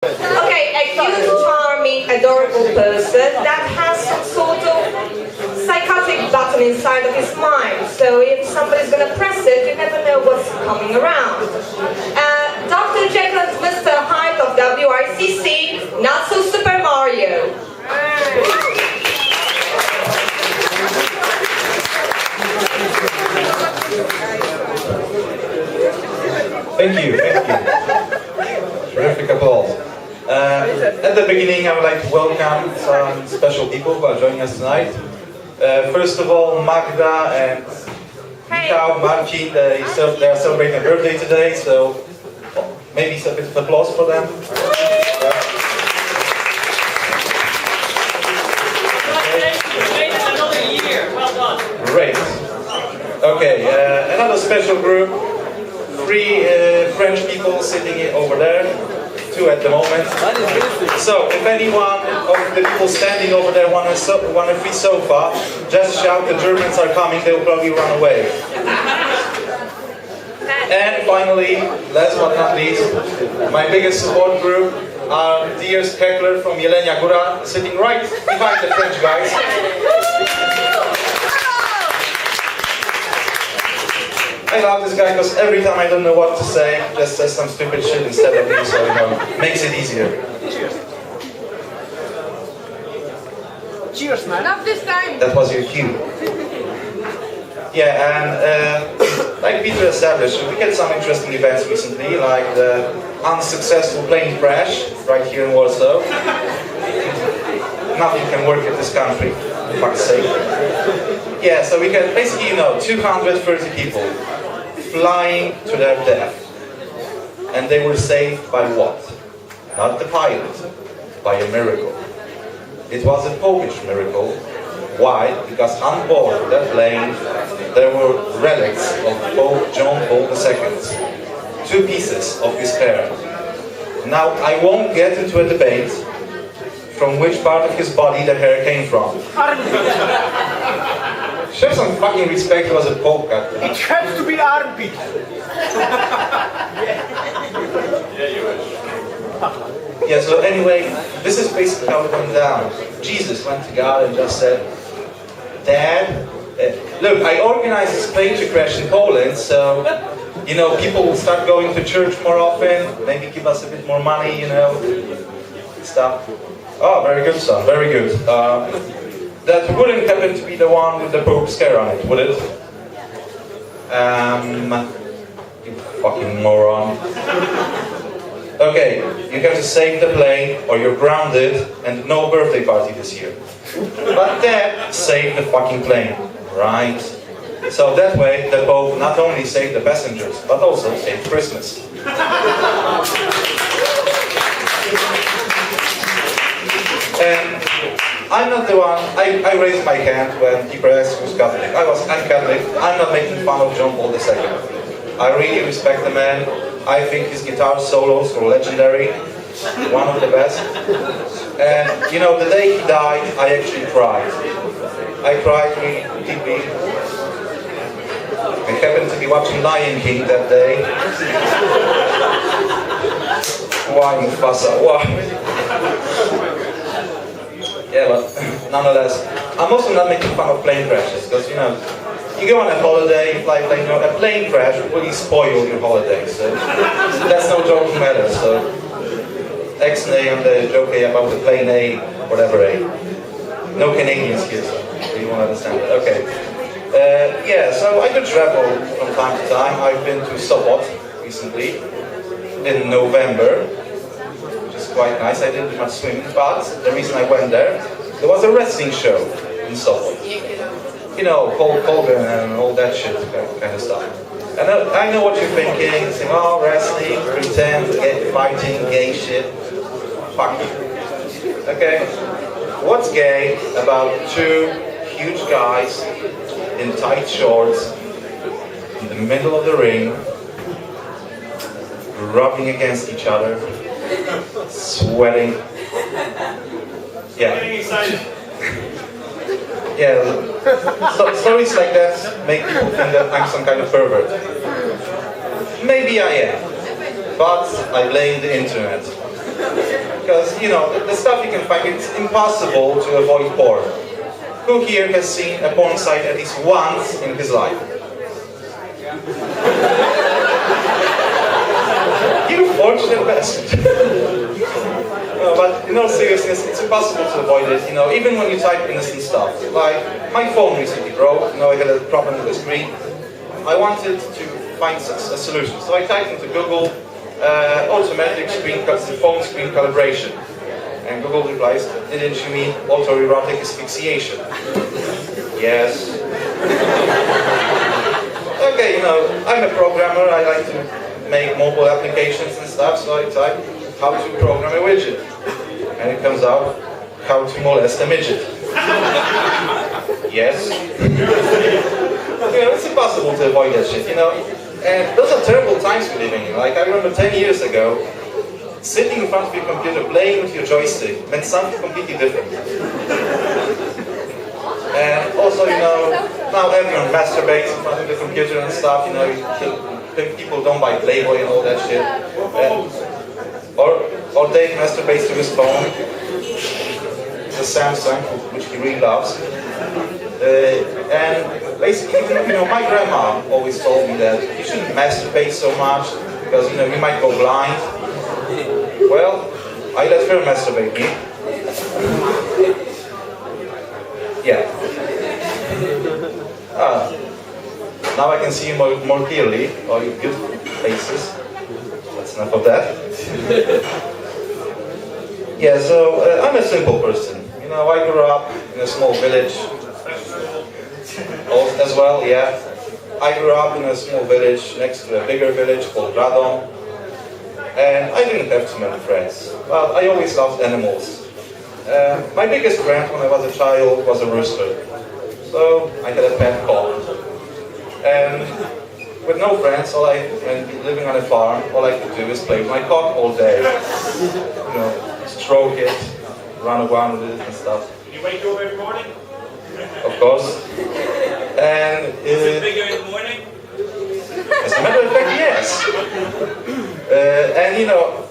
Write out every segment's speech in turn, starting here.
Okay, a cute, charming, adorable person that has some sort of psychotic button inside of his mind. So if somebody's going to press it, you never know what's coming around. Dr. Jekyll and Mr. Hyde of WICC, not so Super Mario. Thank you. Terrific applause. At the beginning, I would like to welcome some special people who are joining us tonight. First of all, Magda and Michał, Marcin, they are celebrating a birthday today, so maybe a bit of applause for them. Another year. Well done. Great. Okay, another special group. 3 French people sitting over there, 2 at the moment. So, if anyone of the people standing over there want a free sofa, just shout, the Germans are coming, they'll probably run away. And finally, last but not least, my biggest support group are dear heckler from Jelenia Góra, sitting right behind the French guys. I love this guy because every time I don't know what to say, just says some stupid shit instead of me, so makes it easier. Cheers, man. Not this time. That was your cue. Yeah, and like Peter established, we had some interesting events recently, like the unsuccessful plane crash right here in Warsaw. Nothing can work in this country, for fuck's sake. Yeah, so we had basically, 230 people flying to their death. And they were saved by what? Not the pilot, by a miracle. It was a Polish miracle. Why? Because on board that plane there were relics of Pope John Paul II. 2 pieces of his hair. Now, I won't get into a debate from which part of his body the hair came from. Show some fucking respect, he was a Pope. It had to be armpit. Yeah, so anyway, this is basically how it went down. Jesus went to God and just said, Dad, look, I organized this plane to crash in Poland, so, people will start going to church more often, maybe give us a bit more money, stuff. Oh, very good, son, very good. That wouldn't happen to be the one with the Pope's hair on it, would it? You fucking moron. Okay, you have to save the plane or you're grounded and no birthday party this year. But Dad saved the fucking plane, right? So that way the Pope not only saved the passengers, but also saved Christmas. And I'm not the one, I raised my hand when people asked who's Catholic. I'm Catholic, I'm not making fun of John Paul II. I really respect the man. I think his guitar solos were legendary, one of the best. And the day he died, I actually cried. I cried really deeply. I happened to be watching Lion King that day. Why, Mufasa, why? Yeah, but nonetheless, I'm also not making fun of plane crashes, because you go on a holiday, you fly a plane, a plane crash will really spoil your holiday, so that's no joking matter, so X-nay on the joke about the plane A, whatever A. No Canadians here, so you won't understand it. Okay. Yeah, so I do travel from time to time. I've been to Sopot recently, in November, which is quite nice. I didn't do much swimming, but the reason I went there was a wrestling show in Sopot. Hulk Hogan and all that shit, kind of stuff. And I know what you're thinking, saying, oh, wrestling, pretend, fighting, gay shit. Fuck you. Okay? What's gay about 2 huge guys in tight shorts in the middle of the ring, rubbing against each other, sweating? Yeah. Yeah, stories like that make people think that I'm some kind of pervert. Maybe I am, but I blame the internet. Because, you know, the stuff you can find, it's impossible to avoid porn. Who here has seen a porn site at least once in his life? You fortunate bastard. No, but in all seriousness, it's impossible to avoid it, you know, even when you type innocent stuff. Like, my phone recently broke, you know, I had a problem with the screen. I wanted to find a solution, so I typed into Google, automatic phone screen calibration. And Google replies, didn't you mean autoerotic asphyxiation? Yes. Okay, you know, I'm a programmer, I like to make mobile applications and stuff, so I type how to program a widget. And it comes out, how to molest a midget. Yes. You know, it's impossible to avoid that shit, you know. And those are terrible times we're living in. Like, I remember 10 years ago, sitting in front of your computer, playing with your joystick, meant something completely different. And also, you know, now everyone masturbates in front of the computer and stuff, you know, people don't buy Playboy and all that shit. Or Dave masturbates to his phone, the Samsung, which he really loves. And basically, you know, my grandma always told me that you shouldn't masturbate so much, because, you know, you might go blind. Well, I let her masturbate me. Yeah. Now I can see you more clearly, all your beautiful faces. That's enough of that. Yeah, so I'm a simple person. You know, I grew up in a small village. As well, yeah. I grew up in a small village next to a bigger village called Radom. And I didn't have too many friends, but I always loved animals. My biggest friend when I was a child was a rooster. So I had a pet cock. And with no friends, and living on a farm, all I could do is play with my cock all day. You know, stroke it, run around with it and stuff. You wake up every morning? Of course. And Is it bigger in the morning? as a matter of fact, yes. And you know,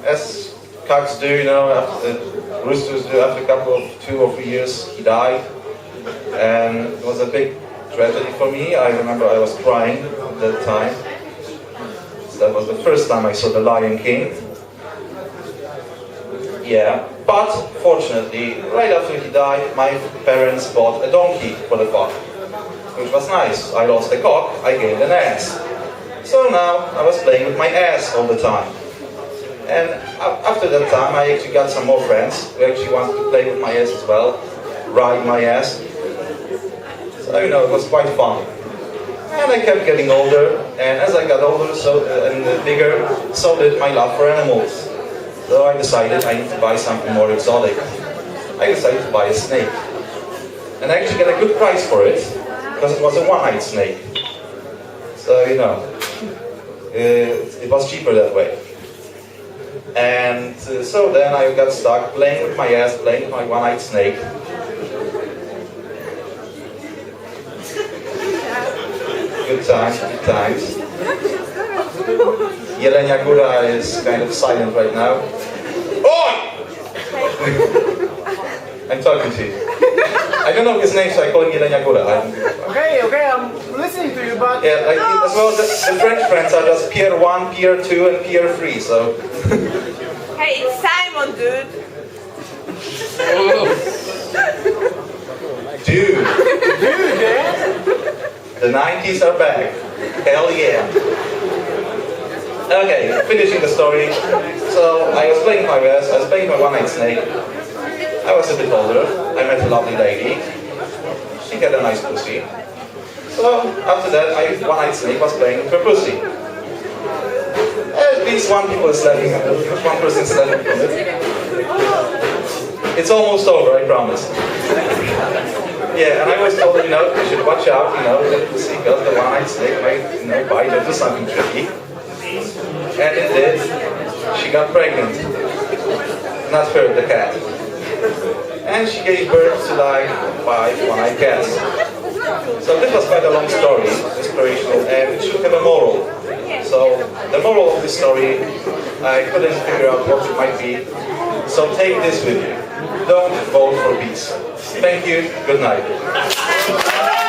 as cocks do, you know, roosters do, after a couple of 2 or 3 years, he died. And it was a big tragedy for me. I remember I was crying at that time. So that was the first time I saw The Lion King. Yeah, but fortunately, right after he died, my parents bought a donkey for the cock, which was nice. I lost the cock, I gained an ass. So now I was playing with my ass all the time. And after that time, I actually got some more friends who actually wanted to play with my ass as well, ride my ass. So, you know, it was quite fun. And I kept getting older, and as I got older and bigger, so did my love for animals. So I decided I need to buy something more exotic. I decided to buy a snake. And I actually got a good price for it, because it was a one-eyed snake. So, you know, it was cheaper that way. And so then I got stuck playing with my ass, playing with my one-eyed snake. Good times, good times. Jelenia Góra is kind of silent right now. Oi! I'm talking to you. I don't know his name, so I call him Jelenia Góra. Okay, I'm listening to you, but... Yeah, as well, the French friends are just Pierre 1, Pierre 2, and Pierre 3, so... Hey, it's Simon, dude. Dude! Dude, eh? The 90s are back. Hell yeah. Okay, finishing the story. So, I was playing my ass, I was playing my one-eyed snake. I was a bit older. I met a lovely lady. She had a nice pussy. So, after that, my one-eyed snake was playing with her pussy. At least one person is laughing from it. It's almost over, I promise. Yeah, and I was told, you know, you should watch out, you know, that pussy, because the one-eyed snake might, you know, bite into something tricky. And it did. She got pregnant. Not her, the cat. And she gave birth to like 5 one-eyed cats. So this was quite a long story, inspirational, and it should have a moral. So the moral of this story I couldn't figure out what it might be. So take this with you. Don't vote for peace. Thank you. Good night.